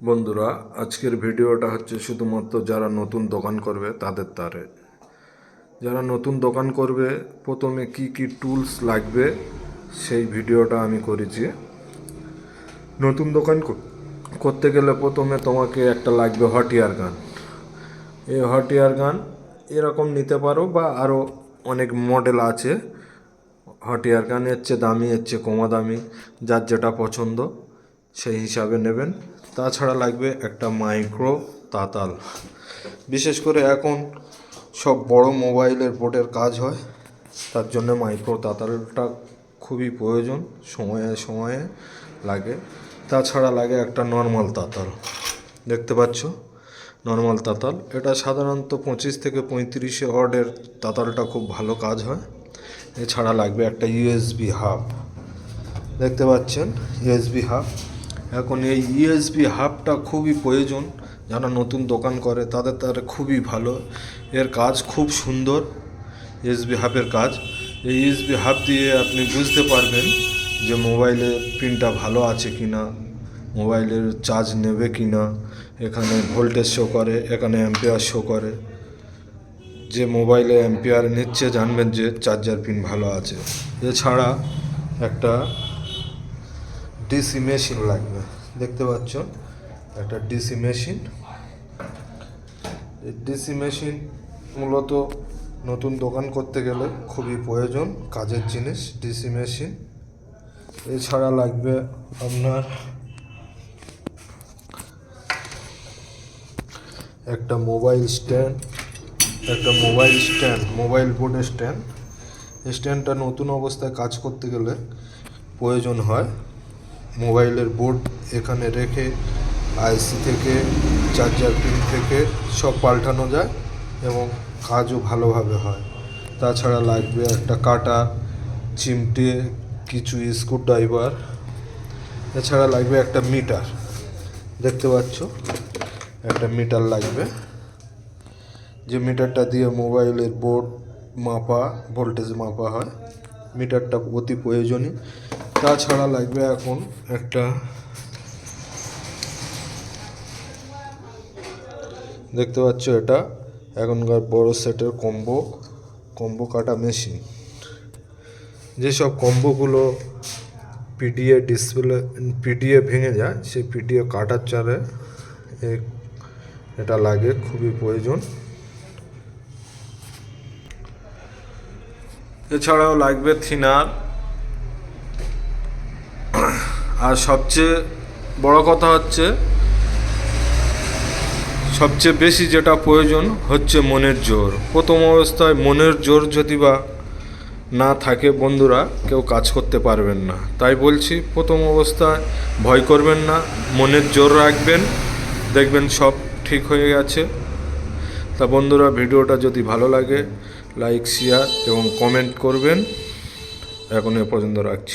বন্ধুরা, আজকের ভিডিওটা হচ্ছে শুধুমাত্র যারা নতুন দোকান করবে তাদের তারে। যারা নতুন দোকান করবে প্রথমে কি কি টুলস লাগবে সেই ভিডিওটা আমি করেছি। নতুন দোকান করতে গেলে প্রথমে তোমাকে একটা লাগবে হট এয়ার গান। এই হট এয়ার গান এরকম নিতে পারো বা আরও অনেক মডেল আছে। হট এয়ার গান এর চেয়ে দামি, এর চেয়ে কমা দামি, যার যেটা পছন্দ সেই হিসাবে নেবেন। তাছাড়া লাগবে একটা মাইক্রো তাতাল। বিশেষ করে এখন সব বড় মোবাইলের বোর্ডের কাজ হয়, তার জন্য মাইক্রো তাতালটা খুবই প্রয়োজন, সময়ে সময়ে লাগে। তাছাড়া লাগে একটা নর্মাল তাতাল, দেখতে পাচ্ছ নর্মাল তাতাল। এটা সাধারণত 25 থেকে 35 ওয়াটের তাতালটা খুব ভালো কাজ হয়। এছাড়া লাগবে একটা ইউএসবি হাব, দেখতে পাচ্ছেন ইউএসবি হাব। এখন এই ইউএসবি হাবটা খুবই প্রয়োজন, যারা নতুন দোকান করে তাদের খুবই ভালো। এর কাজ খুব সুন্দর, ইউএসবি হাবের কাজ। এই ইউএসবি হাব দিয়ে আপনি বুঝতে পারবেন যে মোবাইলের পিনটা ভালো আছে কি না, মোবাইলের চার্জ নেবে কি না। এখানে ভোল্টেজ শো করে, এখানে অ্যাম্পিয়ার শো করে। যে মোবাইলে অ্যাম্পিয়ার নিচ্ছে জানবেন যে চার্জার পিন ভালো আছে। এছাড়া একটা ডিসি মেশিন লাগবে, দেখতে পাচ্ছ একটা ডিসি মেশিন। এই ডিসি মেশিন মূলত নতুন দোকান করতে গেলে খুবই প্রয়োজন কাজের জিনিস ডিসি মেশিন। এছাড়া লাগবে আপনার একটা মোবাইল স্ট্যান্ড, মোবাইল বোর্ডের স্ট্যান্ড। স্ট্যান্ডটা নতুন অবস্থায় কাজ করতে গেলে প্রয়োজন হয়। মোবাইলের বোর্ড এখানে রেখে আইসি থেকে, চার্জার পিন থেকে সব পাল্টানো যায় এবং কাজও ভালোভাবে হয়। তাছাড়া লাগবে একটা কাটা, চিমটে, কিছু স্ক্রুড্রাইভার। এছাড়া লাগবে একটা মিটার, দেখতে পাচ্ছ একটা মিটার লাগবে, যে মিটারটা দিয়ে মোবাইলের বোর্ড মাপা, ভোল্টেজ মাপা হয়। মিটারটা অতি প্রয়োজনীয়। তাছাড়া লাগবে এখন একটা, দেখতে পাচ্ছ এটা এখনকার বড় সেটের কম্বো কাটা মেশিন। যেসব কম্বোগুলো পিডিএ ভেঙে যায়, সেই পিডিএ কাটার চারে এটা লাগে, খুবই প্রয়োজন। এছাড়াও লাগবে থিনার। আর সবচেয়ে বড় কথা হচ্ছে, সবচেয়ে বেশি যেটা প্রয়োজন হচ্ছে মনের জোর। প্রথম অবস্থায় মনের জোর যদি বা না থাকে বন্ধুরা, কেউ কাজ করতে পারবেন না। তাই বলছি প্রথম অবস্থায় ভয় করবেন না, মনের জোর রাখবেন, দেখবেন সব ঠিক হয়ে গেছে। তা বন্ধুরা, ভিডিওটা যদি ভালো লাগে লাইক, শেয়ার এবং কমেন্ট করবেন। এখন এ পর্যন্ত রাখছি।